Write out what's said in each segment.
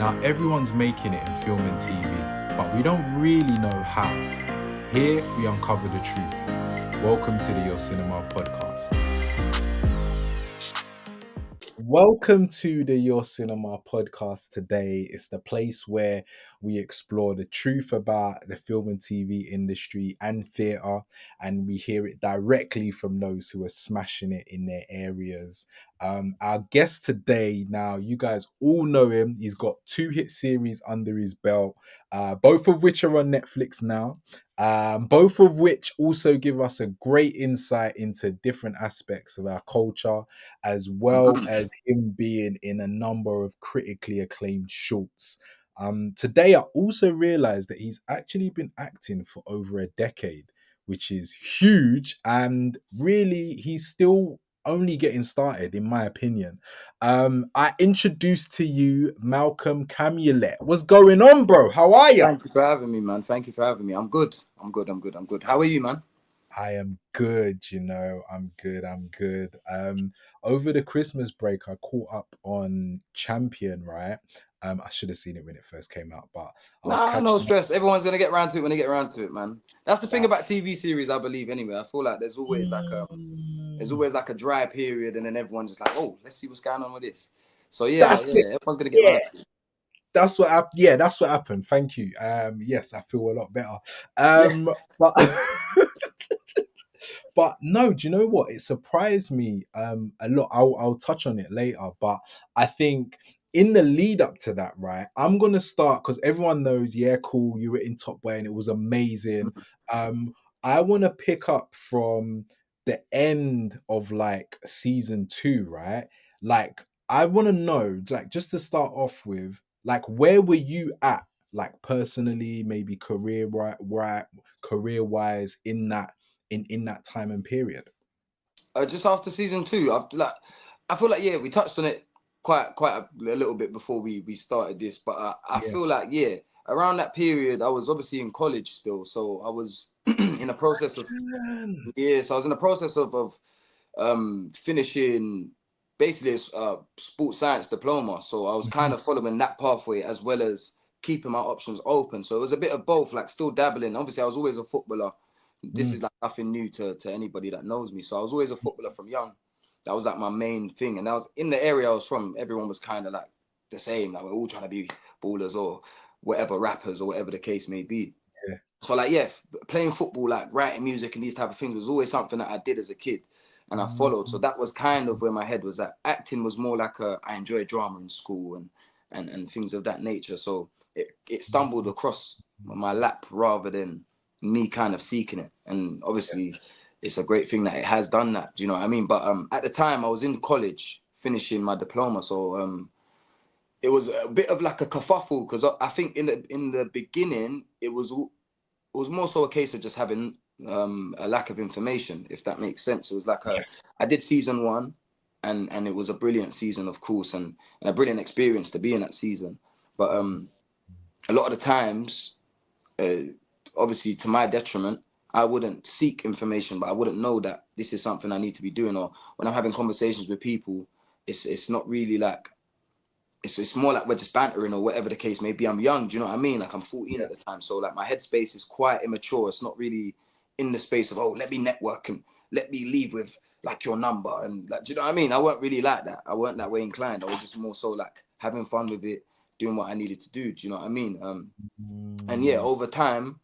Now, everyone's making it in film and TV, but we don't really know how. Here, we uncover the truth. Welcome to the Your Cinema podcast. Welcome to the Your Cinema podcast today. It's the place where we explore the truth about the film and TV industry and theatre, and we hear it directly from those who are smashing it in their areas. Our guest today, now, you guys all know him. He's got 2 hit series under his belt, both of which are on Netflix now. Both of which also give us a great insight into different aspects of our culture, as well as him being in a number of critically acclaimed shorts. Today, I also realized that he's actually been acting for over a decade, which is huge. And really, he's still only getting started, in my opinion. I introduced to you Malcolm Kamulete. What's going on, bro? How are you? Thank you for having me, man. Thank you for having me. I'm good. I'm good. How are you, man? I am good, I'm good. Over the Christmas break, I caught up on Champion, right? I should have seen it when it first came out, but I was Nah, no catching up. stress. Everyone's gonna get around to it when they get around to it, man. That's the thing That. about TV series, I believe. Anyway, I feel like there's Mm. always like a dry period, and then everyone's just like, oh, let's see what's going on with this. So yeah, That's it. everyone's gonna get Yeah, around to it. that's what happened. Thank you. Yes, I feel a lot better. Yeah. But But no, do you know what? It surprised me a lot. I'll touch on it later, but I think in the lead up to that, right? I'm gonna start because everyone knows, yeah, cool, you were in Top Boy and it was amazing. Um, I want to pick up from the end of like season 2, right? Like, I want to know, like, just to start off with, like, where were you at, like, personally, maybe career wise, in that time and period. Just after season two, I feel like we touched on it quite a little bit before we started this, but I Yeah. feel like around that period I was obviously in college still, so I was in the process of Man. so I was in the process of finishing basically a sports science diploma, so I was kind Mhm. of following that pathway as well as keeping my options open. So it was a bit of both, like still dabbling. Obviously, I was always a footballer. This Mm. is like nothing new to anybody that knows me. So I was always a footballer from young. That was like my main thing. And that was in the area I was from, everyone was kind of like the same. Like we're all trying to be ballers or whatever, rappers or whatever the case may be. Yeah. So like playing football, like writing music and these type of things was always something that I did as a kid and I followed. So Mm. that was kind of where my head was at. Acting was more like I enjoyed drama in school and things of that nature. So it stumbled across my lap rather than me kind of seeking it. And obviously it's a great thing that it has done that. Do you know what I mean? But at the time I was in college finishing my diploma. So it was a bit of like a kerfuffle because I think in the beginning it was more so a case of just having a lack of information, if that makes sense. It was like Yes. I did season one, and it was a brilliant season, of course, and a brilliant experience to be in that season. But a lot of the times, uh, obviously to my detriment, I wouldn't seek information, but I wouldn't know that this is something I need to be doing. Or when I'm having conversations with people, it's not really like it's more like we're just bantering or whatever the case may be. I'm young, do you know what I mean? Like I'm 14 Yeah. at the time, so like my headspace is quite immature. It's not really in the space of let me network and let me leave with like your number and like, do you know what I mean? I weren't really like that. I weren't that way inclined. I was just more so like having fun with it, doing what I needed to do. Do you know what I mean? And Mm. over time,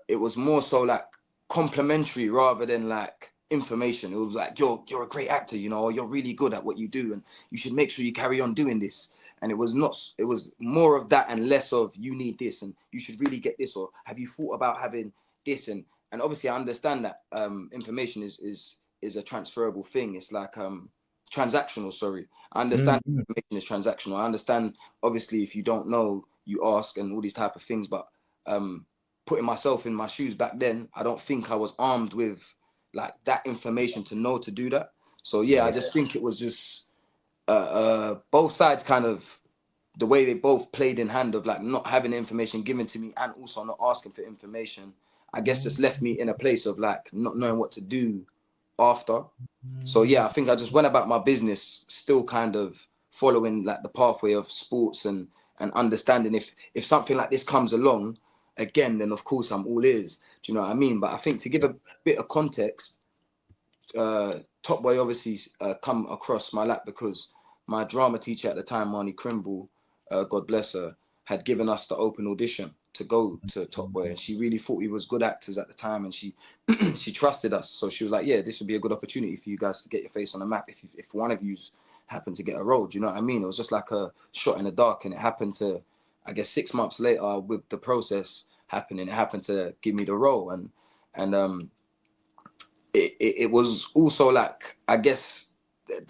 it was more so like complimentary rather than like information. It was like you're a great actor, you know, or you're really good at what you do, and you should make sure you carry on doing this. And it was not. It was more of that and less of you need this and you should really get this, or have you thought about having this? And obviously I understand that information is a transferable thing. It's like transactional. Sorry, I understand Mm. information is transactional. I understand obviously if you don't know, you ask and all these type of things, but um putting myself in my shoes back then, I don't think I was armed with like that information to know to do that. So I Yeah. just think it was just both sides kind of the way they both played in hand of like not having information given to me and also not asking for information. I guess just left me in a place of like not knowing what to do after. So Mm. I think I just went about my business, still kind of following like the pathway of sports and understanding if something like this comes along again, then of course I'm all ears. Do you know what I mean? But I think to give a bit of context, Top Boy obviously come across my lap because my drama teacher at the time, Marnie Crimble, God bless her, had given us the open audition to go to Top Boy, and she really thought we was good actors at the time, and she she trusted us. So she was like, yeah, this would be a good opportunity for you guys to get your face on the map if one of you happened to get a role. Do you know what I mean? It was just like a shot in the dark, and it happened to, I guess 6 months later, with the process happening, it happened to give me the role. And it was also like, I guess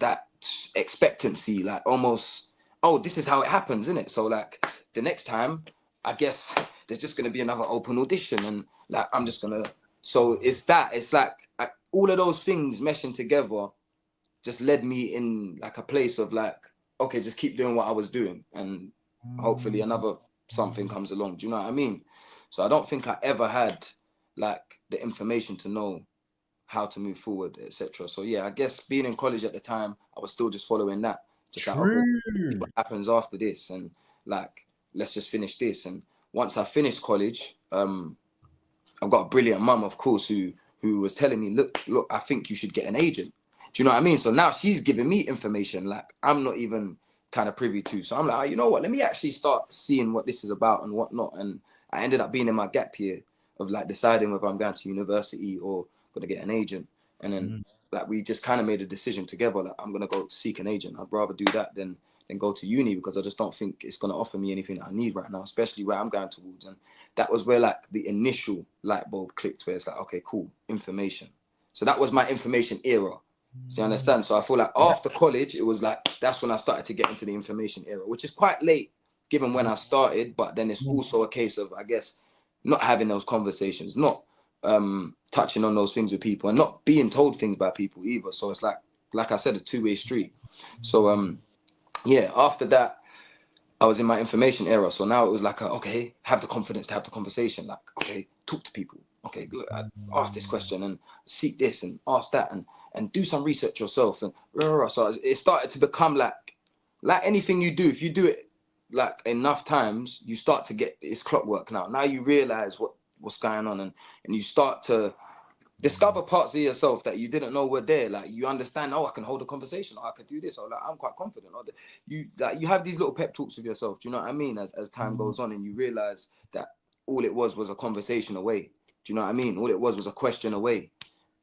that expectancy, like almost, oh, this is how it happens, isn't it? So like the next time, I guess there's just gonna be another open audition, and like I'm just gonna. So it's like all of those things meshing together just led me in like a place of like, okay, just keep doing what I was doing, and hopefully another something comes along. Do you know what I mean? So I don't think I ever had like the information to know how to move forward, etc. So yeah, I guess being in college at the time, I was still just following that, just like, okay, see True. what happens after this, and like let's just finish this. And once I finished college, I've got a brilliant mum, of course, who was telling me, look, I think you should get an agent. Do you know what I mean? So now she's giving me information like I'm not even kind of privy to. So I'm like, oh, you know what? Let me actually start seeing what this is about and whatnot. And I ended up being in my gap year of like deciding whether I'm going to university or gonna get an agent. And then like we just kind of made a decision together. Like I'm gonna go seek an agent. I'd rather do that than go to uni, because I just don't think it's gonna offer me anything that I need right now, especially where I'm going towards. And that was where like the initial light bulb clicked, where it's like, okay, cool, information. So that was my information era. So you understand? So I feel like Yeah. after college, it was like that's when I started to get into the information era, which is quite late given when I started. But then it's also a case of, I guess, not having those conversations, not touching on those things with people, and not being told things by people either. So it's like I said, a two-way street. So yeah, after that, I was in my information era. So now it was like, okay, have the confidence to have the conversation. Like, okay, talk to people. Okay, look, ask this question and seek this and ask that, and do some research yourself. And so it started to become like anything you do. If you do it like enough times, you start to get it's clockwork now. Now you realize what's going on, and you start to discover parts of yourself that you didn't know were there. Like you understand, oh, I can hold a conversation, or I could do this, or like I'm quite confident. Or you have these little pep talks with yourself. Do you know what I mean? As time goes on, and you realize that all it was a conversation away. Do you know what I mean? All it was a question away.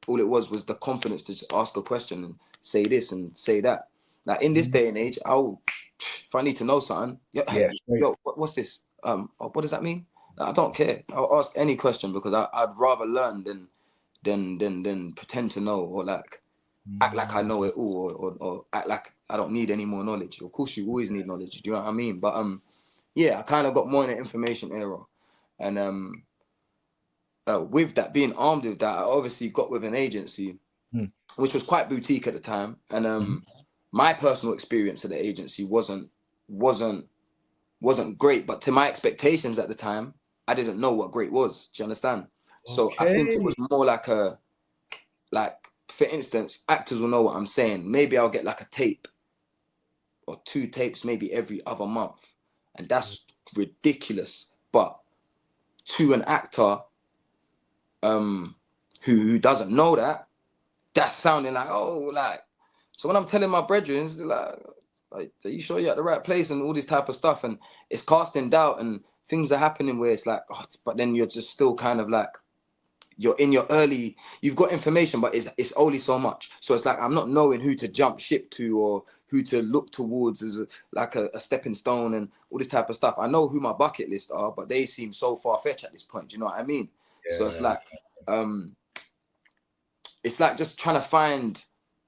All it was the confidence to just ask a question and say this and say that. Like in this day and age, if I need to know something, Yeah, straight. yo, what's this? What does that mean? Like, I don't care. I'll ask any question because I'd rather learn than pretend to know, or like act like I know it all, or act like I don't need any more knowledge. Of course, you always need knowledge. Do you know what I mean? But yeah, I kind of got more in the information era, and with that, being armed with that, I obviously got with an agency, Mm. which was quite boutique at the time, and my personal experience at the agency wasn't wasn't great, but to my expectations at the time, I didn't know what great was. Do you understand? So I think it Okay. was more like for instance, actors will know what I'm saying. Maybe I'll get like a tape or two tapes maybe every other month, and that's ridiculous. But to an actor who doesn't know that, that's sounding like, oh, like, so when I'm telling my brethren, like, are you sure you're at the right place and all this type of stuff, and it's casting doubt and things are happening where it's like, oh, but then you're just still kind of like, you're in your early, you've got information, but it's only so much. So it's like I'm not knowing who to jump ship to or who to look towards as like a stepping stone and all this type of stuff. I know who my bucket list are, but they seem so far fetched at this point. Do you know what I mean? So Yeah. um it's like just trying to find,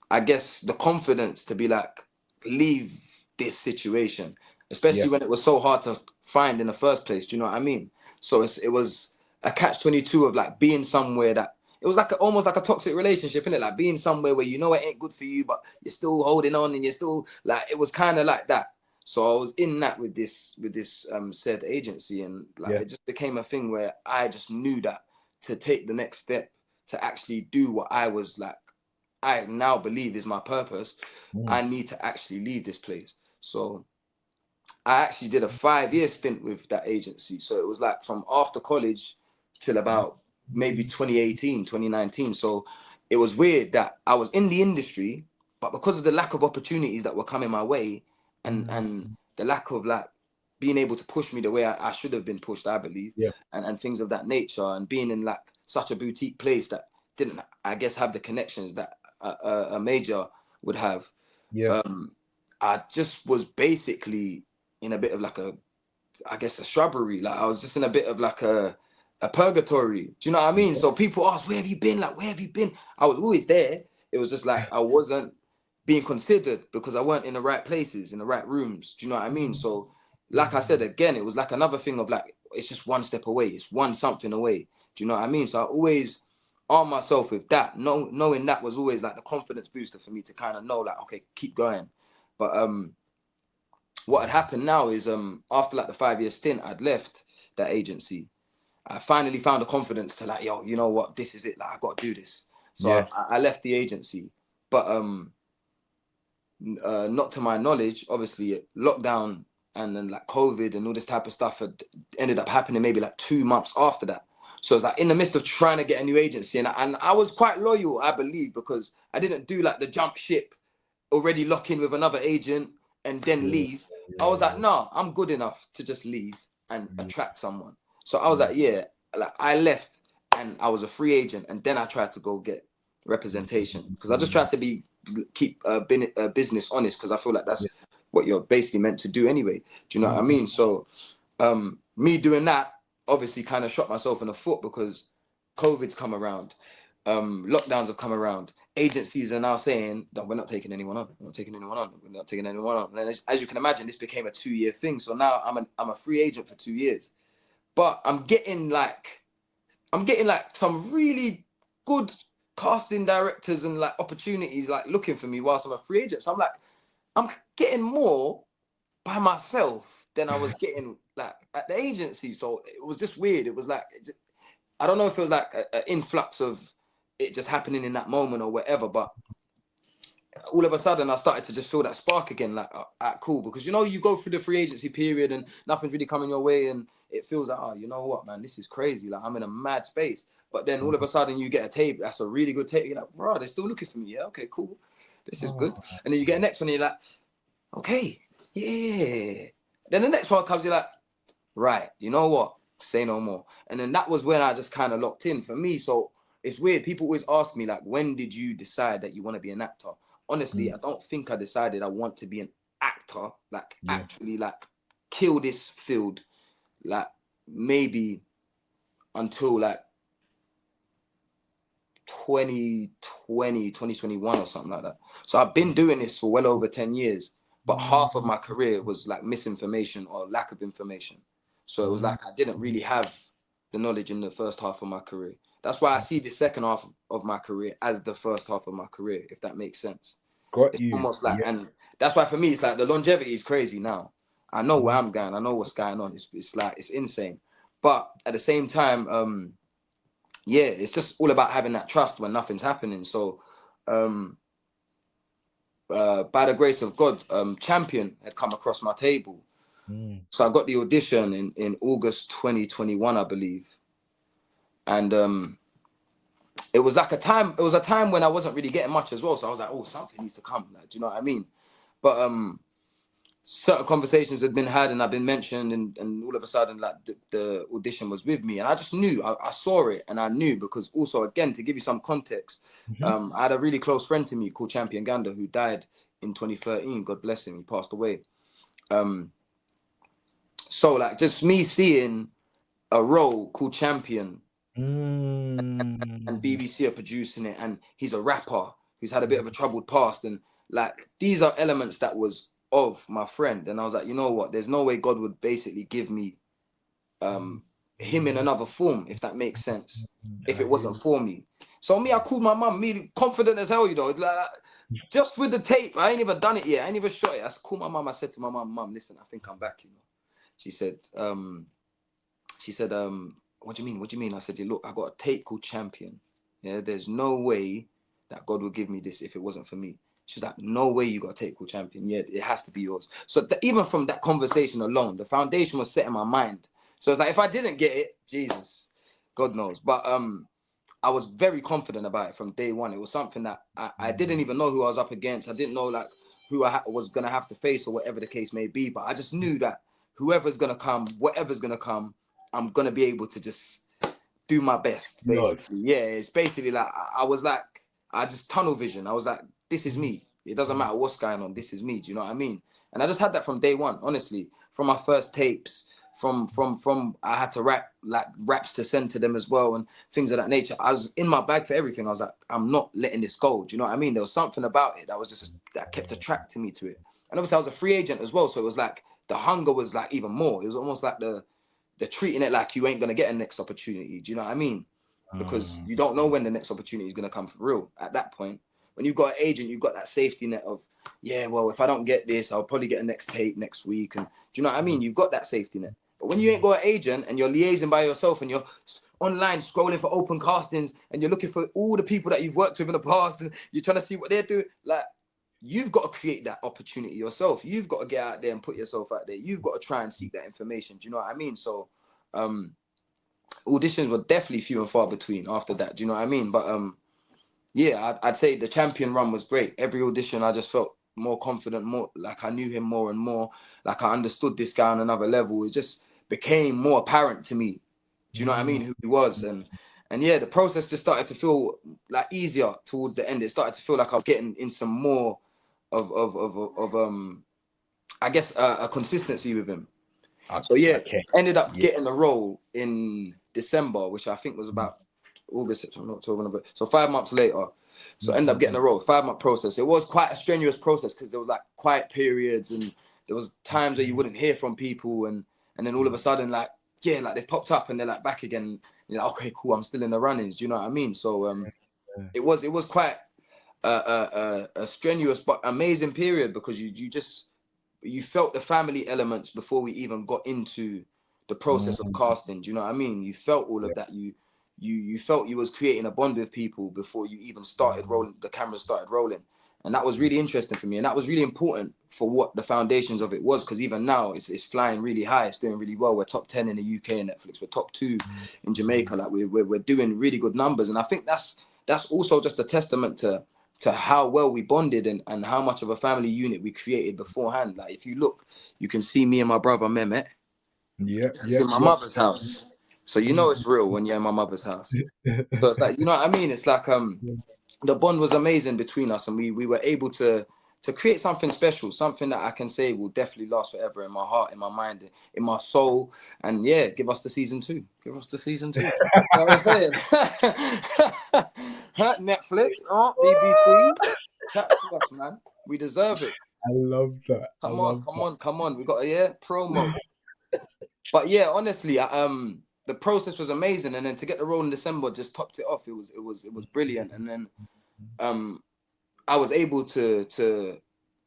I guess, the confidence to be like, leave this situation, Yeah. especially when it was so hard to find in the first place. Do you know what I mean? So it was a catch-22 of like being somewhere that it was like almost like a toxic relationship, isn't it? Like being somewhere where you know it ain't good for you, but you're still holding on and you're still like, it was kind of like that. So I was in that with this said agency, and like Yeah. it just became a thing where I just knew that to take the next step to actually do what I was like, I now believe is my purpose, Mm. I need to actually leave this place. So I actually did a 5-year stint with that agency. So it was like from after college till about maybe 2018, 2019. So it was weird that I was in the industry, but because of the lack of opportunities that were coming my way, and the lack of like being able to push me the way I should have been pushed, I believe, Yeah. and things of that nature, and being in like such a boutique place that didn't, I guess, have the connections that a major would have. Yeah. I just was basically in a bit of like a, I guess, a shrubbery. Like I was just in a bit of like a purgatory. Do you know what I mean? Yeah. So people ask, where have you been? Like, where have you been? I was always there. It was just like I wasn't being considered because I weren't in the right places, in the right rooms. Do you know what I mean? So, like I said again, it was like another thing of like, it's just one step away. It's one something away. Do you know what I mean? So I always arm myself with that, knowing that was always like the confidence booster for me to kind of know like, okay, keep going. But what had happened now is after like the 5-year stint I'd left that agency, I finally found the confidence to like, yo, you know what, this is it, like I got to do this. So Yeah. I left the agency, but not to my knowledge, obviously lockdown and then like COVID and all this type of stuff had ended up happening maybe like 2 months after that. So it's like in the midst of trying to get a new agency, and I was quite loyal, I believe, because I didn't do like the jump ship, already lock in with another agent and then Yeah. leave. I Yeah. was like, no, I'm good enough to just leave and Yeah. attract someone. So I was Yeah. like, yeah, like I left and I was a free agent, and then I tried to go get representation because I just tried to keep business honest, because I feel like Yeah. that's what you're basically meant to do anyway. Do you know what I Mm. mean? So me doing that obviously kind of shot myself in the foot because COVID's come around, lockdowns have come around. Agencies are now saying that we're not taking anyone on. We're not taking anyone on. We're not taking anyone on. And as you can imagine, this became a 2-year thing. So now I'm a free agent for 2 years. But I'm getting like some really good casting directors and like opportunities like looking for me whilst I'm a free agent. So I'm getting more by myself than I was getting like at the agency. So it was just weird. It was like I don't know if it was like an influx of it just happening in that moment or whatever, but all of a sudden I started to just feel that spark again, like cool, because you go through the free agency period and nothing's really coming your way, and it feels like, oh, you know what, man, this is crazy, like I'm in a mad space. But then all of a sudden you get a tape that's a really good tape. You're like, bro, they're still looking for me. Yeah, okay, cool, this is good. Oh, And then you get the next one, and you're like, okay, yeah. Then the next one comes, you're like, right, you know what? Say no more. And then that was when I just kind of locked in for me. So it's weird. People always ask me, like, when did you decide that you want to be an actor? Honestly, mm, I don't think I decided I want to be an actor, like yeah. actually like kill this field, like maybe until like 2021 or something like that. So I've been doing this for well over 10 years, but Mm, half of my career was like misinformation or lack of information. So it was mm, like I didn't really have the knowledge in the first half of my career. That's why I see the second half of my career as the first half of my career, if that makes sense. got It's you. almost like, Yeah. and that's why for me, it's like the longevity is crazy now. I know where I'm going. I know what's going on. It's like, it's insane. But at the same time, yeah, it's just all about having that trust when nothing's happening. So, um, by the grace of God, Champion had come across my table. Mm, So I got the audition in August 2021, I believe. And it was a time when I wasn't really getting much as well. So I was like, oh, something needs to come. Like, do you know what I mean? But certain conversations had been had and I've been mentioned, and all of a sudden like the audition was with me, and I just knew. I saw it and I knew, because also, again, to give you some context, mhm, I had a really close friend to me called Champion Gander who died in 2013. God bless him, he passed away. um so like just me seeing a role called Champion, and mm, BBC are producing it, and he's a rapper who's had a bit of a troubled past, and like these are elements that was of my friend, and I was like, you know what, there's no way God would basically give me him in another form, if that makes sense, if I it hear wasn't you. for me. So me, I called my mum, me confident as hell, like just with the tape. I ain't even done it yet, I ain't even shot it. I called my mum, I said to my mum, listen, I think I'm back. She said, what do you mean? What do you mean? I said, yeah, look, I got a tape called Champion. Yeah, there's no way that God would give me this if it wasn't for me. She's like, no way you got to take world champion. Yeah, it has to be yours. So even from that conversation alone, the foundation was set in my mind. So it's like, if I didn't get it, Jesus, God knows. But I was very confident about it from day one. It was something that I didn't even know who I was up against. I didn't know like who I was going to have to face or whatever the case may be. But I just knew that whoever's going to come, whatever's going to come, I'm going to be able to just do my best, Yours. basically. Yeah, it's basically like, I was like, I just tunnel vision. I was like, this is me. It doesn't matter what's going on. This is me. Do you know what I mean? And I just had that from day one, honestly, from my first tapes, from I had to rap, like raps to send to them as well and things of that nature. I was in my bag for everything. I was like, I'm not letting this go. Do you know what I mean? There was something about it that was just, that kept attracting me to it. And obviously I was a free agent as well. So it was like, the hunger was like even more. It was almost like they're treating it like you ain't gonna get a next opportunity. Do you know what I mean? Because you don't know when the next opportunity is gonna come for real. At that point, when you've got an agent, you've got that safety net of, yeah, well, if I don't get this, I'll probably get a next tape next week. And do you know what I mean? You've got that safety net. But when you ain't got an agent and you're liaising by yourself and you're online scrolling for open castings and you're looking for all the people that you've worked with in the past and you're trying to see what they're doing, like, you've got to create that opportunity yourself. You've got to get out there and put yourself out there. You've got to try and seek that information. Do you know what I mean? So auditions were definitely few and far between after that. Do you know what I mean? But yeah, I'd say the champion run was great. Every audition, I just felt more confident, more like I knew him more and more, like I understood this guy on another level. It just became more apparent to me. Do you know what I mean? Who he was, and yeah, the process just started to feel like easier towards the end. It started to feel like I was getting in some more of I guess a consistency with him. So yeah, Okay. ended up Yeah. getting the role in December, which I think was about August, September, October, November. So 5 months later. So ended up getting the role. 5 month process. It was quite a strenuous process because there was like quiet periods and there was times where you wouldn't hear from people and then all of a sudden like, yeah, like they popped up and they're like back again. You're like, okay, cool, I'm still in the runnings. Do you know what I mean? So it was quite a strenuous but amazing period because you felt the family elements before we even got into the process of casting. Do you know what I mean? You felt all of that. You felt you was creating a bond with people before you even started rolling. The cameras started rolling, and that was really interesting for me. And that was really important for what the foundations of it was. Because even now, it's flying really high. It's doing really well. We're top 10 in the UK and Netflix. We're top 2 in Jamaica. Like we're doing really good numbers. And I think that's also just a testament to how well we bonded and how much of a family unit we created beforehand. Like if you look, you can see me and my brother Mehmet. Yep. This is Yep. in my Yep. mother's house. So you know it's real when you're in my mother's house. So it's like, you know what I mean? It's like the bond was amazing between us and we were able to create something special, something that I can say will definitely last forever in my heart, in my mind, in my soul. And yeah, give us the season 2. Give us the season 2. You know what I'm saying? Netflix, BBC, chat to us, man. We deserve it. I love that. I Come on, love come that. on, come on. We got a promo. But yeah, honestly, the process was amazing, and then to get the role in December just topped it off. It was brilliant, and then um, I was able to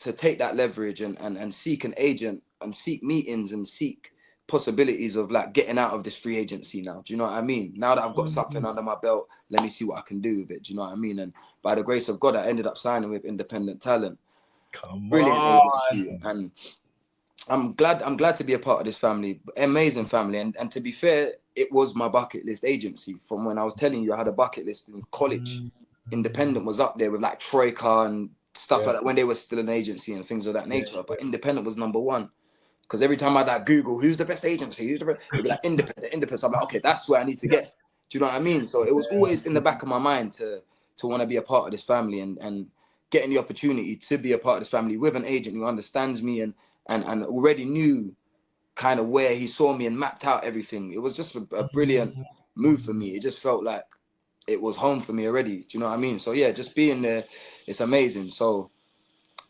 take that leverage and seek an agent and seek meetings and seek possibilities of like getting out of this free agency now. Do you know what I mean? Now that I've got something under my belt, let me see what I can do with it. Do you know what I mean? And by the grace of God, I ended up signing with Independent Talent. Come Brilliant on. agency, and I'm glad to be a part of this family, amazing family. And to be fair, it was my bucket list agency from when I was telling you I had a bucket list in college. Independent was up there with like Troika and stuff Yeah. like that when they were still an agency and things of that nature. But Independent was number one because every time I'd like Google who's the best agency, who's the best, it'd be like Independent. So I'm like, okay, that's where I need to get. Do you know what I mean? So it was always in the back of my mind to want to be a part of this family and getting the opportunity to be a part of this family with an agent who understands me and already knew kind of where he saw me and mapped out everything. It was just a brilliant move for me. It just felt like it was home for me already. Do you know what I mean? So yeah, just being there, it's amazing. So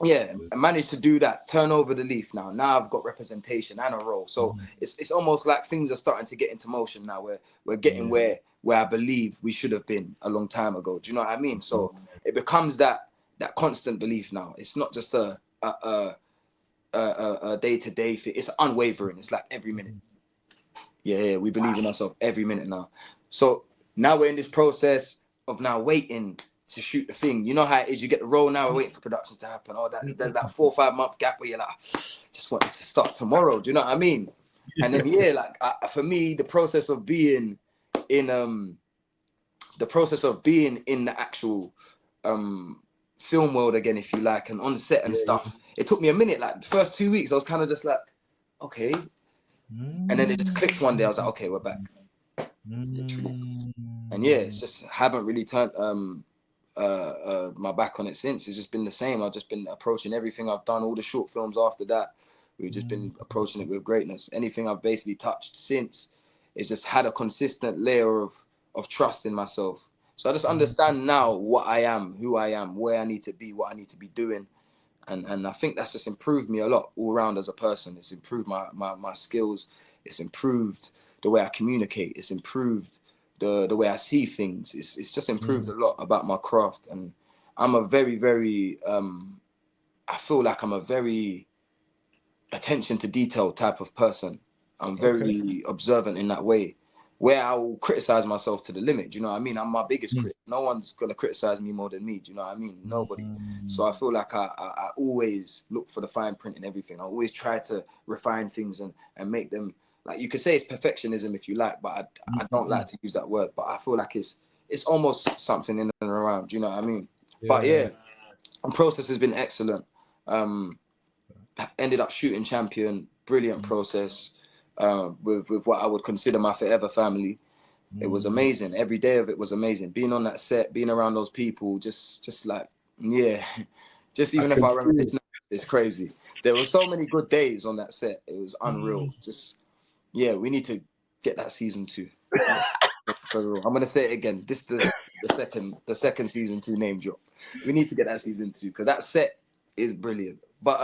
yeah, I managed to do that, turn over the leaf now. Now I've got representation and a role. So it's almost like things are starting to get into motion now. We're getting where I believe we should have been a long time ago. Do you know what I mean? So it becomes that constant belief now. It's not just a day-to-day thing. It's unwavering. It's like every minute. Yeah, we believe in ourselves every minute now. So now we're in this process of now waiting to shoot the thing. You know how it is. You get the role now, waiting for production to happen. Oh, there's that 4 or 5 month gap where you're like, just want this to start tomorrow. Do you know what I mean? And then yeah, like for me, the process of being in the actual film world again, if you like, and on set and Yeah. stuff, it took me a minute. Like the first 2 weeks, I was kind of just like, okay, and then it just clicked one day. I was like, okay, we're back, literally. And yeah, it's Mm. just haven't really turned my back on it since. It's just been the same. I've just been approaching everything I've done, all the short films after that. We've just been approaching it with greatness. Anything I've basically touched since, it's just had a consistent layer of trust in myself. So I just understand now what I am, who I am, where I need to be, what I need to be doing. And I think that's just improved me a lot all around as a person. It's improved my skills. It's improved the way I communicate. It's improved the way I see things. It's just improved a lot about my craft. And I'm a very, very I feel like I'm a very attention to detail type of person. I'm Okay. very observant in that way, where I will criticize myself to the limit. Do you know what I mean? I'm my biggest Mm. critic. No one's gonna criticize me more than me. Do you know what I mean? Nobody. So Mm. I feel like I always look for the fine print in everything. I always try to refine things and make them, like, you could say it's perfectionism if you like, but I don't like Mm. to use that word. But I feel like it's almost something in and around. Do you know what I mean? But Yeah. yeah, the process has been excellent. Um, Ended up shooting Champion, brilliant process, with what I would consider my forever family. It was Mm. amazing. Every day of it was amazing. Being on that set, being around those people, just like, yeah, just I even if can I see reminisce it. now, it's crazy. There were so many good days on that set. It was unreal. Mm. Just, yeah, we need to get that season 2. For real. I'm gonna say it again. This is the second season 2 name drop. We need to get that season 2 because that set is brilliant. But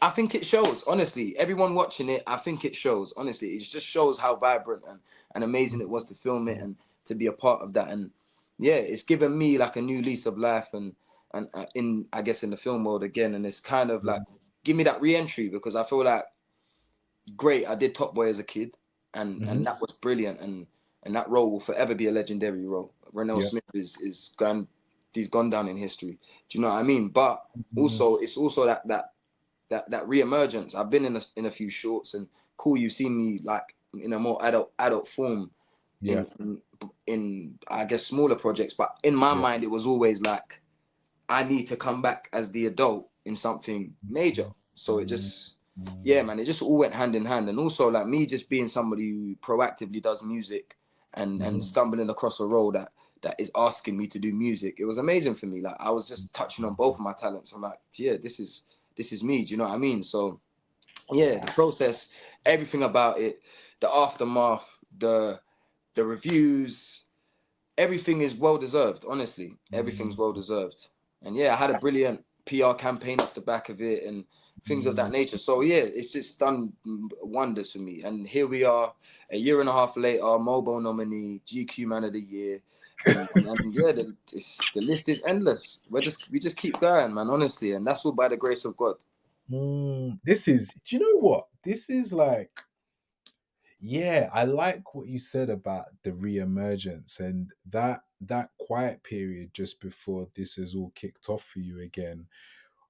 I think it shows, honestly. Everyone watching it, I think it shows, honestly. It just shows how vibrant and amazing it was to film it and to be a part of that. And yeah, it's given me like a new lease of life and in, I guess, in the film world again. And it's kind of like give me that re-entry because I feel like great. I did Top Boy as a kid, and Mm-hmm. that was brilliant. And that role will forever be a legendary role. Renell Yeah. Smith is gone, he's gone down in history. Do you know what I mean? But Mhm. also, it's also that re-emergence. I've been in a few shorts, and cool, you've seen me like in a more adult form Yeah. in I guess smaller projects, but in my Yeah. mind it was always like I need to come back as the adult in something major. So it Mm. just, yeah, Mm. man, it just all went hand in hand. And also like me just being somebody who proactively does music and Mhm. stumbling across a role that is asking me to do music, it was amazing for me. Like I was just touching on both of my talents. I'm like, yeah, this is me. Do you know what I mean? So yeah, the process, everything about it, the aftermath, the reviews, everything is well deserved. Honestly, everything's Mm. well deserved. And yeah, I had a That's brilliant PR campaign off the back of it and things of that mm. nature. So yeah, it's just done wonders for me. And here we are, a year and a half later, Mobile nominee, GQ Man of the Year, and yeah, the list is endless. We just keep going, man. Honestly, and that's all by the grace of God. This is, do you know what? This is like, yeah, I like what you said about the re-emergence and that quiet period just before this is all kicked off for you again.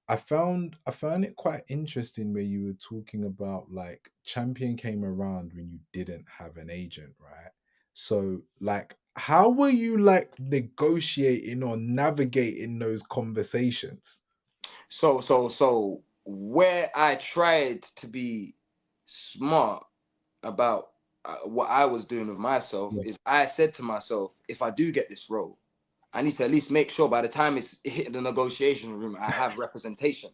I found it quite interesting where you were talking about like Champion came around when you didn't have an agent, right? So like how were you like negotiating or navigating those conversations? So where I tried to be smart about what I was doing with myself Yeah. is I said to myself, if I do get this role, I need to at least make sure by the time it's hit the negotiation room, I have representation.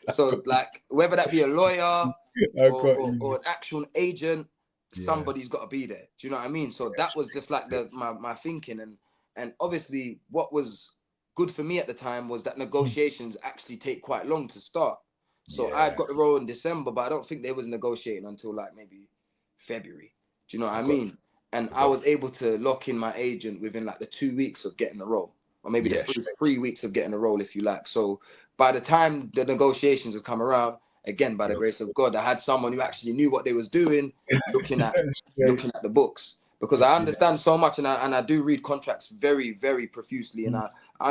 I So got like whether that be a lawyer you. I or got or, you. or an actual agent, Yeah. somebody's got to be there. Do you know what I mean? So that was just like my thinking, and obviously what was good for me at the time was that negotiations actually take quite long to start. So I Yeah. got the role in December, but I don't think they was negotiating until like maybe February. Do you know what I I got mean? And I I got was able to lock in my agent within like the 2 weeks of getting the role, or maybe the yeah, three weeks of getting the role, if you like. So by the time the negotiations had come around, again by the yes. grace of God, I had someone who actually knew what they was doing, looking at Straight. looking at the books. because I Okay. understand so much, and I do read contracts very, very profusely, and Mm, I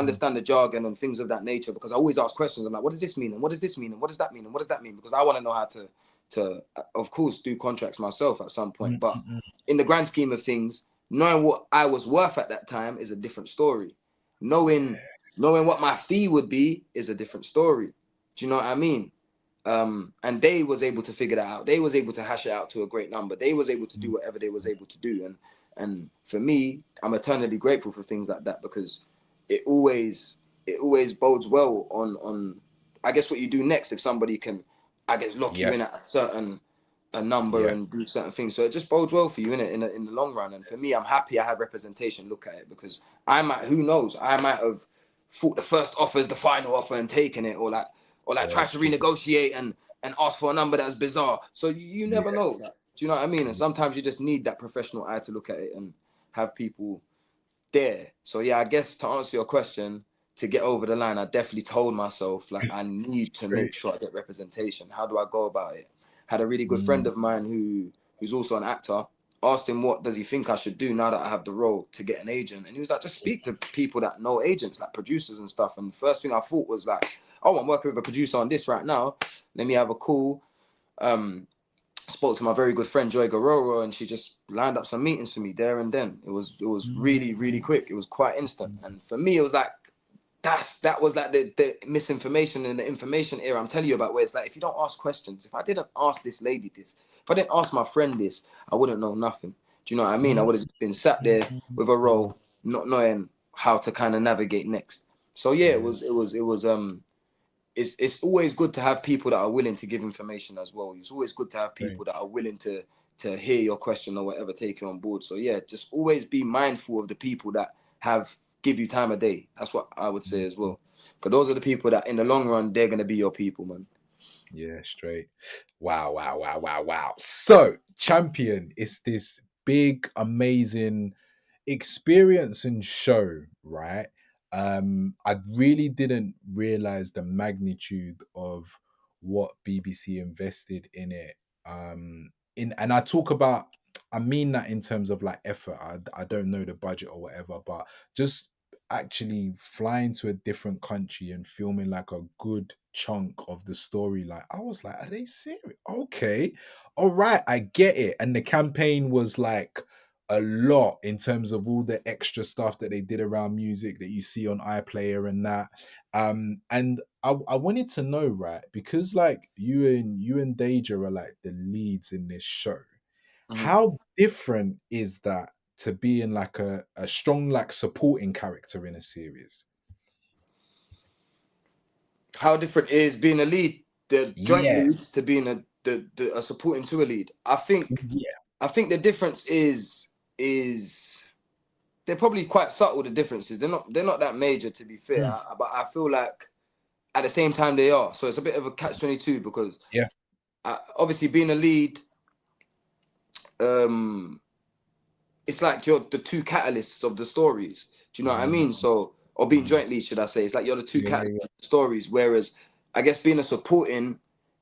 mm, understand the jargon and things of that nature, because I always ask questions. I'm like, what does this mean? And what does this mean? And what does that mean? And what does that mean? Because I want to know how to of course do contracts myself at some point. mm, But mm, mm. in the grand scheme of things, knowing what I was worth at that time is a different story. Knowing Yeah. knowing what my fee would be is a different story. Do you know what I mean? And they was able to figure that out. They was able to hash it out to a great number. They was able to do Mm, whatever they was able to do. And for me, I'm eternally grateful for things like that, because it always bodes well on I guess what you do next, if somebody can, I guess, lock you yeah. in at a number Yeah. and do certain things. So it just bodes well for you in the long run. And for me, I'm happy I had representation look at it, because who knows, I might have thought the first offer is the final offer and taken it, or Yeah. try It's to true. renegotiate and ask for a number that's bizarre. So you Yeah. never know. Like, do you know what I mean? And sometimes you just need that professional eye to look at it and have people there. So yeah, I guess to answer your question, to get over the line, I definitely told myself, like, I need to Great. make sure I get representation. How do I go about it? Had a really good friend Mm, of mine who's also an actor. Asked him what does he think I should do now that I have the role to get an agent, and he was like, just speak to people that know agents, like producers and stuff. And the first thing I thought was like, oh, I'm working with a producer on this right now. Let me have a call. Um, Spoke to my very good friend Joy Gororo, and she just lined up some meetings for me there and then. It was mm, really, really quick. It was quite instant. And for me, it was like that was like the misinformation and the information era I'm telling you about, where it's like, if you don't ask questions, if I didn't ask this lady this, if I didn't ask my friend this, I wouldn't know nothing. Do you know what I mean? I mm, would have just been sat there with a mm. role, not knowing how to kind of navigate next. So yeah, Yeah. it's always good to have people that are willing to give information as well. It's always good to have Great. people that are willing to hear your question or whatever, take you on board. So yeah, just always be mindful of the people that have give you time of day. That's what I would say as Mm. well. Because those are the people that in the long run, they're gonna be your people, man. Yeah, straight. Wow, wow, wow, wow, wow. So, Champion is this big, amazing experience and show, right? I really didn't realize the magnitude of what BBC invested in it. And I talk about, I mean that in terms of like effort. I don't know the budget or whatever, but just actually flying to a different country and filming like a good chunk of the storyline. I was like, are they serious? Okay. All right, I get it. And the campaign was like a lot in terms of all the extra stuff that they did around music that you see on iPlayer and that. And I wanted to know, right, because like you and Deja are like the leads in this show. Mhm. How different is that to being like a strong like supporting character in a series? How different is being a lead, the joint Yeah. lead, to being a supporting to a lead? Yeah. I think the difference is they're probably quite subtle. The differences, they're not that major, to be fair. Mm. But I feel like at the same time they are. So it's a bit of a catch-22, because Yeah. obviously being a lead, um, it's like you're the two catalysts of the stories. Do you know what I Mm, mean? So, or being mm. joint lead, should I say? It's like you're the two Yeah, yeah, catalysts yeah. of the stories. Whereas, I guess being a supporting,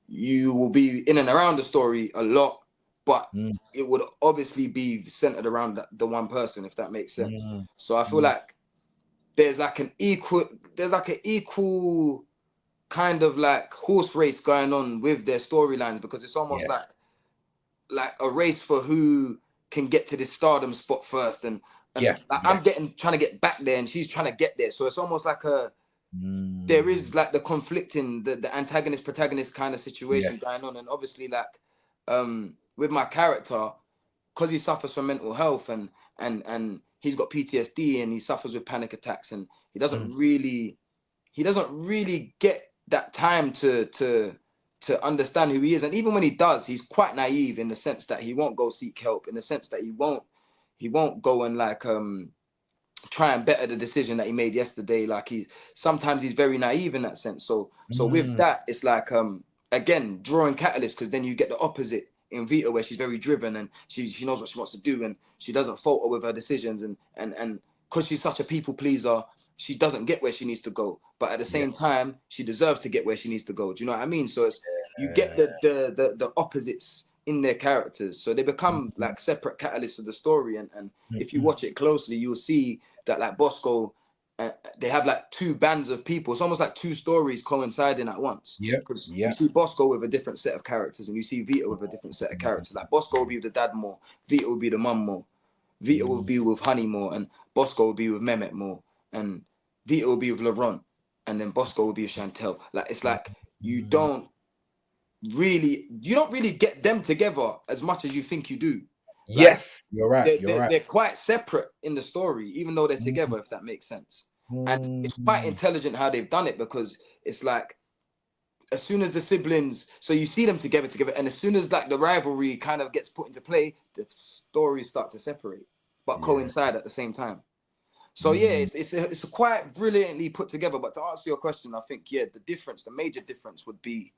you will be in and around the story a lot, but Mm, it would obviously be centered around the one person, if that makes sense. mm, So I feel mm. like there's like an equal kind of like horse race going on with their storylines, because it's almost Yeah, like a race for who can get to this stardom spot first, and yeah, like, yeah. I'm trying to get back there, and she's trying to get there. So it's almost like there Mm, is like the conflicting, the antagonist protagonist kind of yeah, situation going on. And obviously, like, with my character, because he suffers from mental health, and he's got PTSD, and he suffers with panic attacks, and he mm, doesn't really he doesn't really get that time to understand who he is. And even when he does, he's quite naive, in the sense that he won't go seek help, in the sense that he won't go and like try and better the decision that he made yesterday. Like, he's very naive in that sense. So with mm. that, it's like, again, drawing catalyst, because then you get the opposite in Vita, where she's very driven, and she knows what she wants to do, and she doesn't falter with her decisions, and because she's such a people pleaser, she doesn't get where she needs to go, but at the Yeah, same time she deserves to get where she needs to go. Do you know what I mean? So it's, you get uh, the opposites in their characters, so they become Mhm. like separate catalysts of the story. And if you Mhm. watch it closely, you'll see that like Bosco, they have like two bands of people. It's almost like two stories coinciding at once. Yep. Because you Yep. see Bosco with a different set of characters, and you see Vito with a different set of characters. Like Bosco will be with the dad more, Vito will be the mum more, Vito will Mm. be with Honey more, and Bosco will be with Mehmet more, and Vito will be with Laurent, and then Bosco will be with Chantel. Like it's like Mm. you don't really get them together as much as you think you do. Like Yes, you're right. You're right. they're quite separate in the story, even though they're Mm. together, if that makes sense. And it's quite Mm. intelligent how they've done it, because it's like as soon as the siblings, so you see them together, and as soon as like the rivalry kind of gets put into play, the stories start to separate, but Yeah. coincide at the same time. So yeah, Mm. it's a quite brilliantly put together. But to answer your question, I think yeah, the major difference would be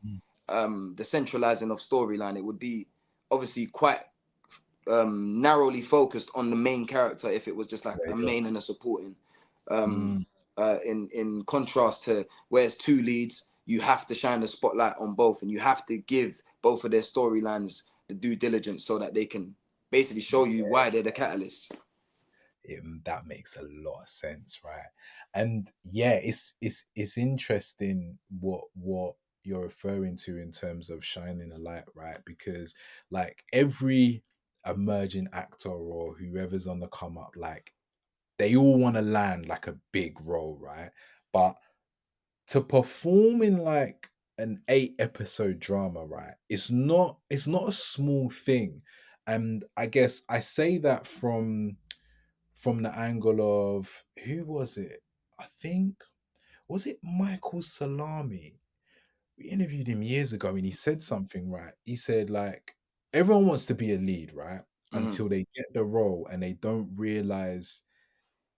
Mm. the centralizing of storyline. It would be obviously quite narrowly focused on the main character if it was just like There a you go. main and a supporting. Um, Mm. in contrast to where it's two leads, you have to shine the spotlight on both, and you have to give both of their storylines the due diligence so that they can basically show you why they're the catalyst. That makes a lot of sense, right? And yeah, it's interesting what you're referring to in terms of shining a light, right? Because like every emerging actor or whoever's on the come up, like they all want to land like a big role, right? But to perform in like an 8 episode drama, right? It's not a small thing. And I guess I say that from the angle of who was it? I think was it Michael Salami? We interviewed him years ago and he said something, right. He said like everyone wants to be a lead, right? Mm-hmm. Until they get the role and they don't realize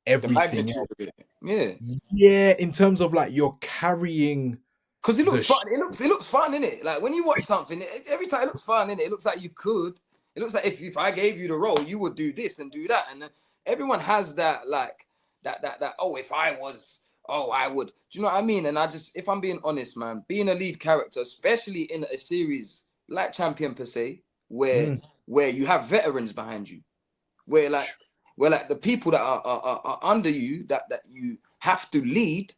The everything magnitude else. of it, yeah. Yeah, in terms of like you're carrying Because it the looks fun. It looks fun, innit? Like when you watch something, every time it looks fun, innit? It looks like you could. It looks like if I gave you the role, you would do this and do that. And everyone has that like that. Oh, if I was, oh, I would. Do you know what I mean? And I just, if I'm being honest, man, being a lead character, especially in a series like Champion per se, where Mm, where you have veterans behind you, where like where like the people that are under you that you have to lead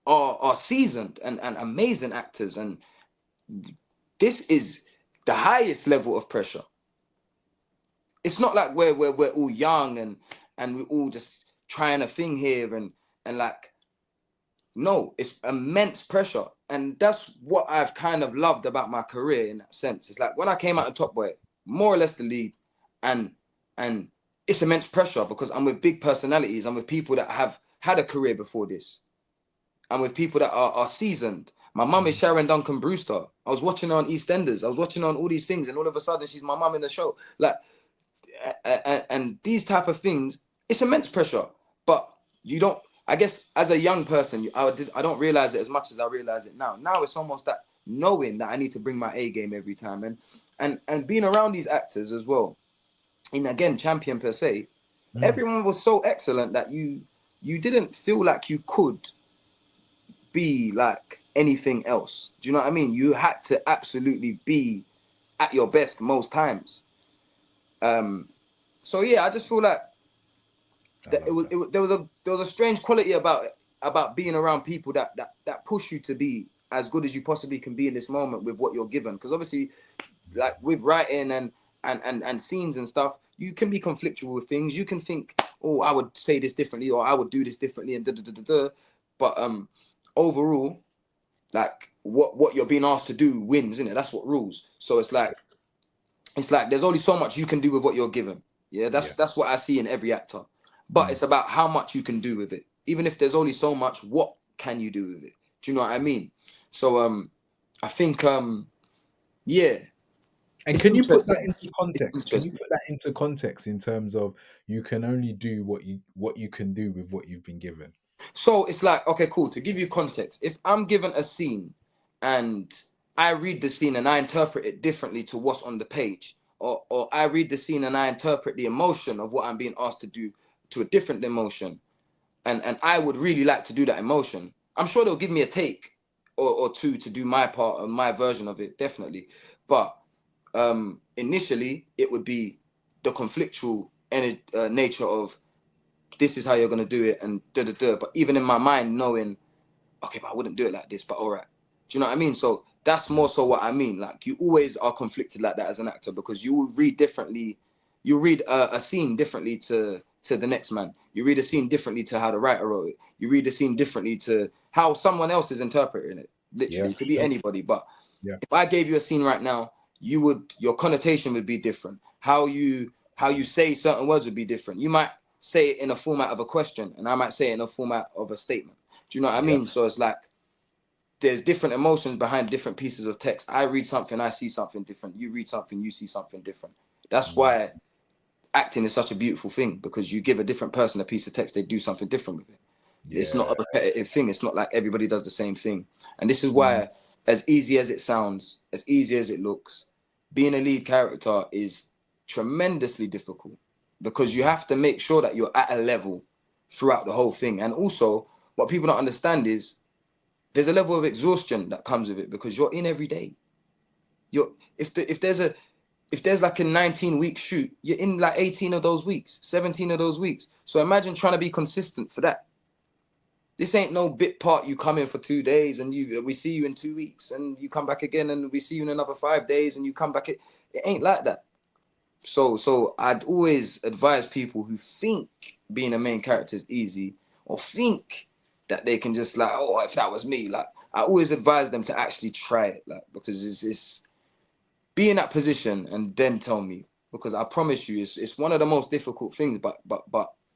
are seasoned and amazing actors, and this is the highest level of pressure. It's not like we're all young and we're all just trying a thing here and like no, it's immense pressure, and that's what I've kind of loved about my career in that sense. It's like when I came out of Top Boy, more or less the lead, and and it's immense pressure because I'm with big personalities. I'm with people that have had a career before this. And with people that are seasoned. My mum is mm, Sharon Duncan Brewster. I was watching her on EastEnders. I was watching her on all these things, and all of a sudden she's my mum in the show. Like, and these type of things, it's immense pressure. But you don't. I guess as a young person, I don't realize it as much as I realize it now. Now it's almost that knowing that I need to bring my A game every time, and being around these actors as well. And again, Champion per se, mm. everyone was so excellent that you didn't feel like you could be like anything else. Do you know what I mean? You had to absolutely be at your best most times. Um, so yeah, I just feel like I that love that. there was a strange quality about being around people that push you to be as good as you possibly can be in this moment with what you're given. Because obviously, like with writing and scenes and stuff, you can be conflictual with things. You can think, oh, I would say this differently, or I would do this differently, and da da da da da. But overall, like what you're being asked to do wins, isn't it? That's what rules. So it's like there's only so much you can do with what you're given. Yeah, Yeah. that's what I see in every actor. But Mm. it's about how much you can do with it. Even if there's only so much, what can you do with it? Do you know what I mean? So I think yeah, And it's can you put that interesting. into It's context? Can you interesting. put that into context in terms of you can only do what you can do with what you've been given? So it's like, okay, cool. To give you context, if I'm given a scene and I read the scene and I interpret it differently to what's on the page, or I read the scene and I interpret the emotion of what I'm being asked to do to a different emotion, and I would really like to do that emotion, I'm sure they'll give me a take or two to do my part or my version of it, definitely. But initially it would be the conflictual nature of this is how you're going to do it and da da da. But even in my mind, knowing, okay, but I wouldn't do it like this, but all right. Do you know what I mean? So that's more so what I mean. Like, you always are conflicted like that as an actor, because you will read differently. You read a scene differently to the next man. You read a scene differently to how the writer wrote it. You read a scene differently to how someone else is interpreting it. Yeah, Literally, it could be sure. anybody. But Yeah. if I gave you a scene right now, your connotation would be different. How you say certain words would be different. You might say it in a format of a question, and I might say it in a format of a statement. Do you know what I Yeah. mean? So it's like there's different emotions behind different pieces of text. I read something, I see something different. You read something, you see something different. That's Mm. why acting is such a beautiful thing, because you give a different person a piece of text, they do something different with it. It's not a Yeah. repetitive thing. It's not like everybody does the same thing. And this is Mm. why, as easy as it sounds, as easy as it looks, being a lead character is tremendously difficult, because you Mm. have to make sure that you're at a level throughout the whole thing. And also, what people don't understand is there's a level of exhaustion that comes with it, because you're in every day. You're if there's like a 19-week shoot, you're in like 18 of those weeks, 17 of those weeks. So imagine trying to be consistent for that. This ain't no bit part. You come in for 2 days and we see you in 2 weeks, and you come back again and we see you in another 5 days and you come back. It ain't like that. So I'd always advise people who think being a main character is easy, or think that they can just, like, oh, if that was me, like, I always advise them to actually try it, like, because it's be in that position and then tell me, because I promise you, it's one of the most difficult things. But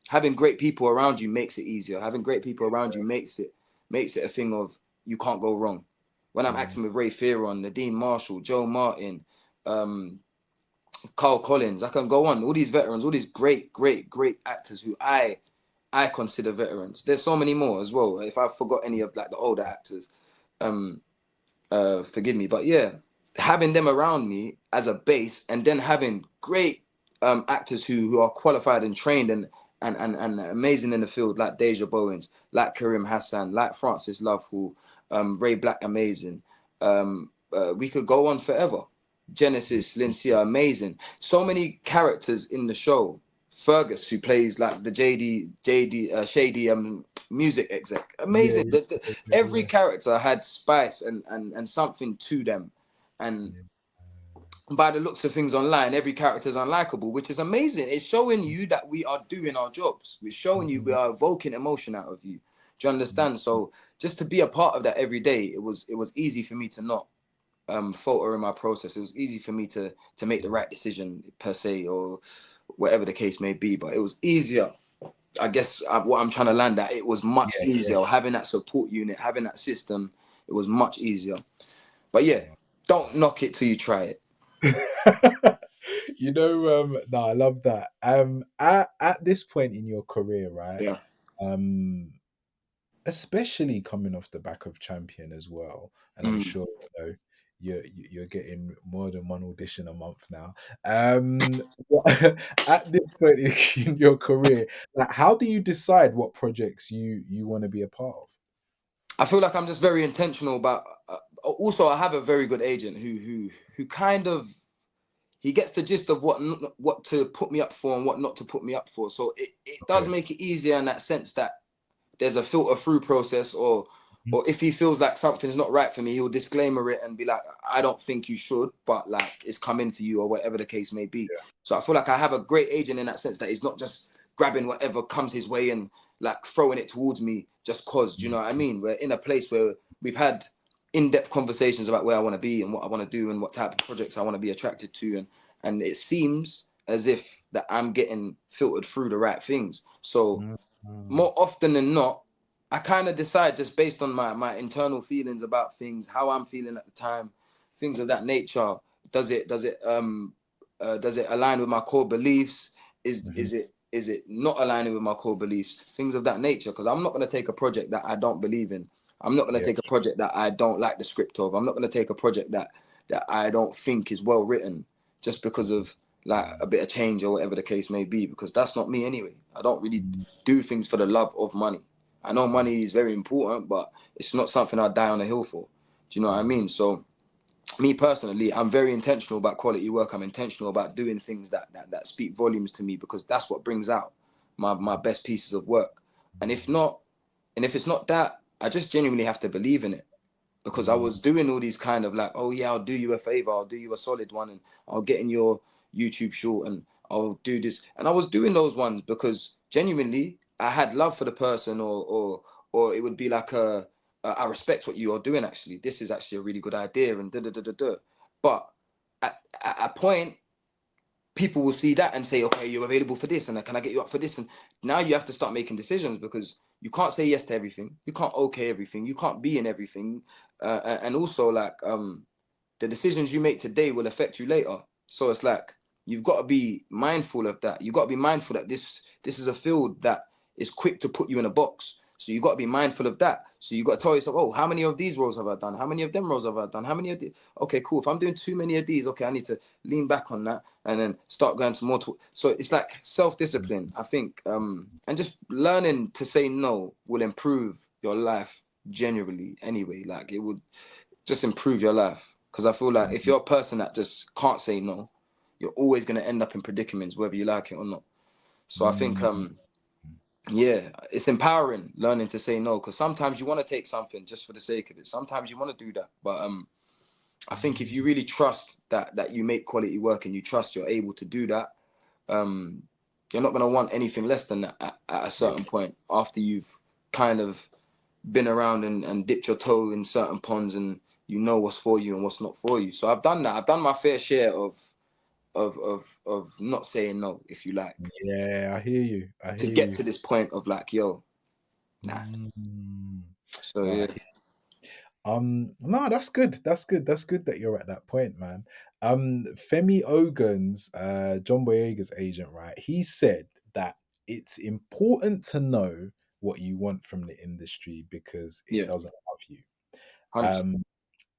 having great people around you makes it easier. Having great people around you makes it a thing of, you can't go wrong. When I'm Mm. acting with Ray Fearon, Nadine Marshall, Joe Martin, um, Carl Collins, I can go on. All these veterans, all these great actors who I consider veterans. There's so many more as well. If I forgot any of, like, the older actors, um, forgive me. But yeah, having them around me as a base, and then having great actors who are qualified and trained and amazing in the field, like Deja Bowens, like Karim Hassan, like Francis Lovehall, Ray Black, amazing. We could go on forever. Genesis, Lincia, amazing. So many characters in the show. Fergus, who plays like the Shady music exec, Yeah. amazing. Every Yeah. character had spice and something to them. And Yeah. by the looks of things online, every character is unlikable, which is amazing. It's showing you that we are doing our jobs. We're showing you we Mm. are evoking emotion out of you. Do you Mm. understand? So just to be a part of that every day, it was easy for me to not falter in my process. It was easy for me to make the right decision per se, or whatever the case may be. But it was easier. I guess what I'm trying to land at, it was much Yeah. easier having that support unit, having that system. It was much easier. But yeah, don't knock it till you try it. No, I love that. At this point in your career, right? Yeah. Um, especially coming off the back of Champion as well, and I'm Mm. sure you're getting more than one audition a month now. At this point in your career, like, how do you decide what projects you want to be a part of? I feel like I'm just very intentional about. Also, I have a very good agent who kind of, he gets the gist of what to put me up for and what not to put me up for. So it does Okay. make it easier in that sense, that there's a filter through process, Mhm. or if he feels like something's not right for me, he'll disclaimer it and be like, I don't think you should, but like, it's coming for you, or whatever the case may be. So I feel like I have a great agent in that sense, that he's not just grabbing whatever comes his way and like throwing it towards me just cause. Do you know what I mean? We're in a place where we've had in-depth conversations about where I want to be and what I want to do and what type of projects I want to be attracted to, and it seems as if that I'm getting filtered through the right things. So Mhm. Mhm. more often than not, I kind of decide just based on my internal feelings about things, how I'm feeling at the time, things of that nature. Does it align with my core beliefs? Is Mhm. is it is it not aligning with my core beliefs? Things of that nature. Because I'm not going to take a project that I don't believe in. I'm not going to Yeah. take a project that I don't like the script of. I'm not going to take a project that I don't think is well written, just because of like a bit of change or whatever the case may be. Because that's not me anyway. I don't really Mhm. do things for the love of money. I know money is very important, but it's not something I die on a hill for. Do you know what I Mhm. mean? So me personally, I'm very intentional about quality work. I'm intentional about doing things that speak volumes to me, because that's what brings out my best pieces of work. And if not, and if it's not that, I just genuinely have to believe in it. Because I was doing all these kind of like, oh yeah, I'll do you a favor, I'll do you a solid one, and I'll get in your YouTube short, and I'll do this. And I was doing those ones because genuinely I had love for the person, or it would be like I respect what you are doing. Actually, this is actually a really good idea, and da da da da da. But at a point, people will see that and say, okay, you're available for this, and can I get you up for this? And now you have to start making decisions, because you can't say yes to everything, you can't okay everything, you can't be in everything, and also like the decisions you make today will affect you later. So it's like you've got to be mindful of that. You've got to be mindful that this is a field that is quick to put you in a box. So you've got to be mindful of that. So you've got to tell yourself, oh, how many of these roles have I done? How many of them roles have I done? How many of these? Okay, cool. If I'm doing too many of these, okay, I need to lean back on that and then start going to more. So it's like self-discipline, I think, and just learning to say no will improve your life generally. Anyway, like it would just improve your life. Because I feel like if you're a person that just can't say no, you're always going to end up in predicaments, whether you like it or not. So I think, yeah, it's empowering learning to say no, because sometimes you want to take something just for the sake of it. Sometimes you want to do that. But I think if you really trust that you make quality work, and you trust you're able to do that, um, you're not going to want anything less than that at a certain point, after you've kind of been around and dipped your toe in certain ponds, and you know what's for you and what's not for you. So I've done that. I've done my fair share of not saying no, if you like, Yeah, I hear you. I to hear get you. to this point of like, yo, nah. Mm. So No, yeah, no, that's good. That's good. That's good that you're at that point, man. Femi Ogun's, John Boyega's agent, right? He said that it's important to know what you want from the industry because it yeah, doesn't love you. 100%. Um,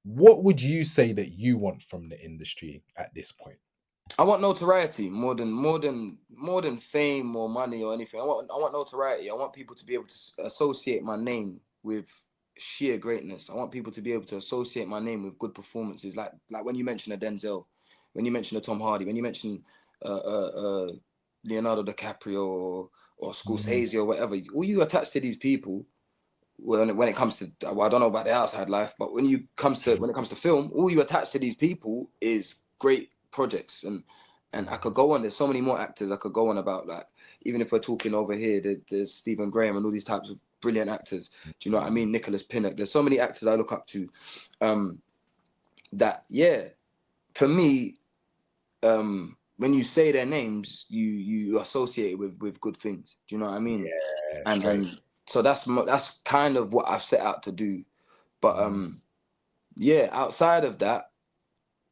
what would you say that you want from the industry at this point? I want notoriety more than fame or money or anything. I want notoriety. I want people to be able to associate my name with sheer greatness. I want people to be able to associate my name with good performances. Like when you mention a Denzel, when you mention a Tom Hardy, when you mention Leonardo DiCaprio or Mm, Scorsese or whatever. All you attach to these people, when it comes to, well, I don't know about the outside life, but when it comes to film, all you attach to these people is great projects. And I could go on. There's so many more actors I could go on about. Like, even if we're talking over here, there's Stephen Graham and all these types of brilliant actors. Do you know what I mean? Nicholas Pinnock. There's so many actors I look up to. Um, that yeah, for me, when you say their names, you associate it with good things. Do you know what I mean? yeah, straight. And so that's kind of what I've set out to do. But Mm, yeah, outside of that,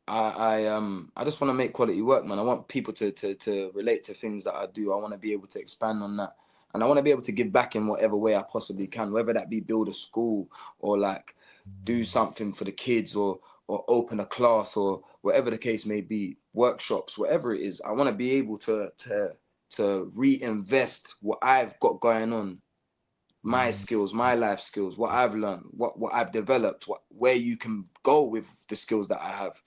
I just want to make quality work, man. I want people to relate to things that I do. I want to be able to expand on that, and I want to be able to give back in whatever way I possibly can, whether that be build a school, or like do something for the kids, or open a class, or whatever the case may be, workshops, whatever it is. I want to be able to reinvest what I've got going on, my mm, skills, my life skills, what I've learned, what I've developed, where you can go with the skills that I have.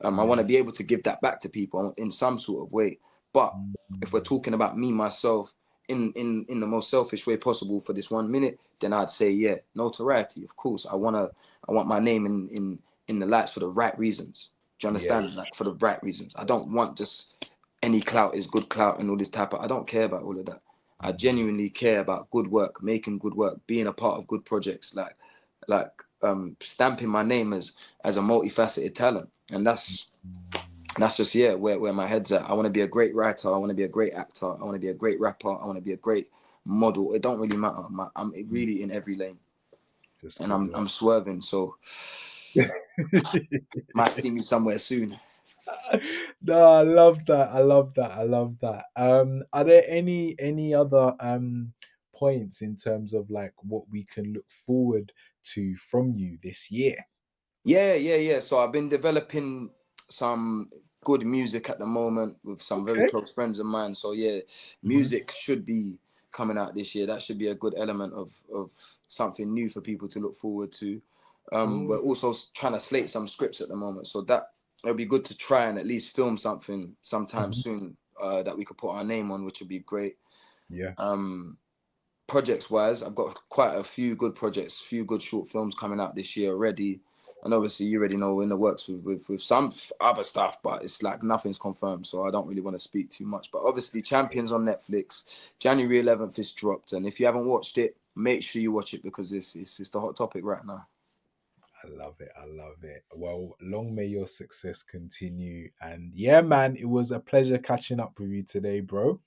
I want to mm, be able to give that back to people in some sort of way. But if we're mm. talking about me, myself, in the most selfish way possible for this 1 minute, then I'd say, yeah, notoriety. Of course, I want my name in the lights for the right reasons. Do you Yeah. understand? Like, for the right reasons. I don't want just any clout is good clout and all this type of. I don't care about all of that. I genuinely care about good work, making good work, being a part of good projects, like stamping my name as a multifaceted talent. And that's just, yeah, where my head's at. I want to be a great writer. I want to be a great actor. I want to be a great rapper. I want to be a great model. It don't really matter. I'm really in every lane, Just and good I'm swerving. So work. might see me somewhere soon. No, I love that. I love that. I love that. Are there any other points in terms of like what we can look forward to from you this year? Yeah. So I've been developing some good music at the moment with some very Okay. close friends of mine. So yeah, Hmm. music should be coming out this year. That should be a good element of something new for people to look forward to. We're Oh, also trying to slate some scripts at the moment, so that it'll be good to try and at least film something sometime mhm. soon that we could put our name on, which would be great. Yeah. Um, Projects wise, I've got quite a few good projects, few good short films coming out this year already. And obviously, you already know we're in the works with some other stuff, but it's like nothing's confirmed, so I don't really want to speak too much. But obviously, Champions on Netflix, January 11th is dropped, and if you haven't watched it, make sure you watch it because it's the hot topic right now. I love it. I love it. Well, long may your success continue. And yeah, man, it was a pleasure catching up with you today, bro.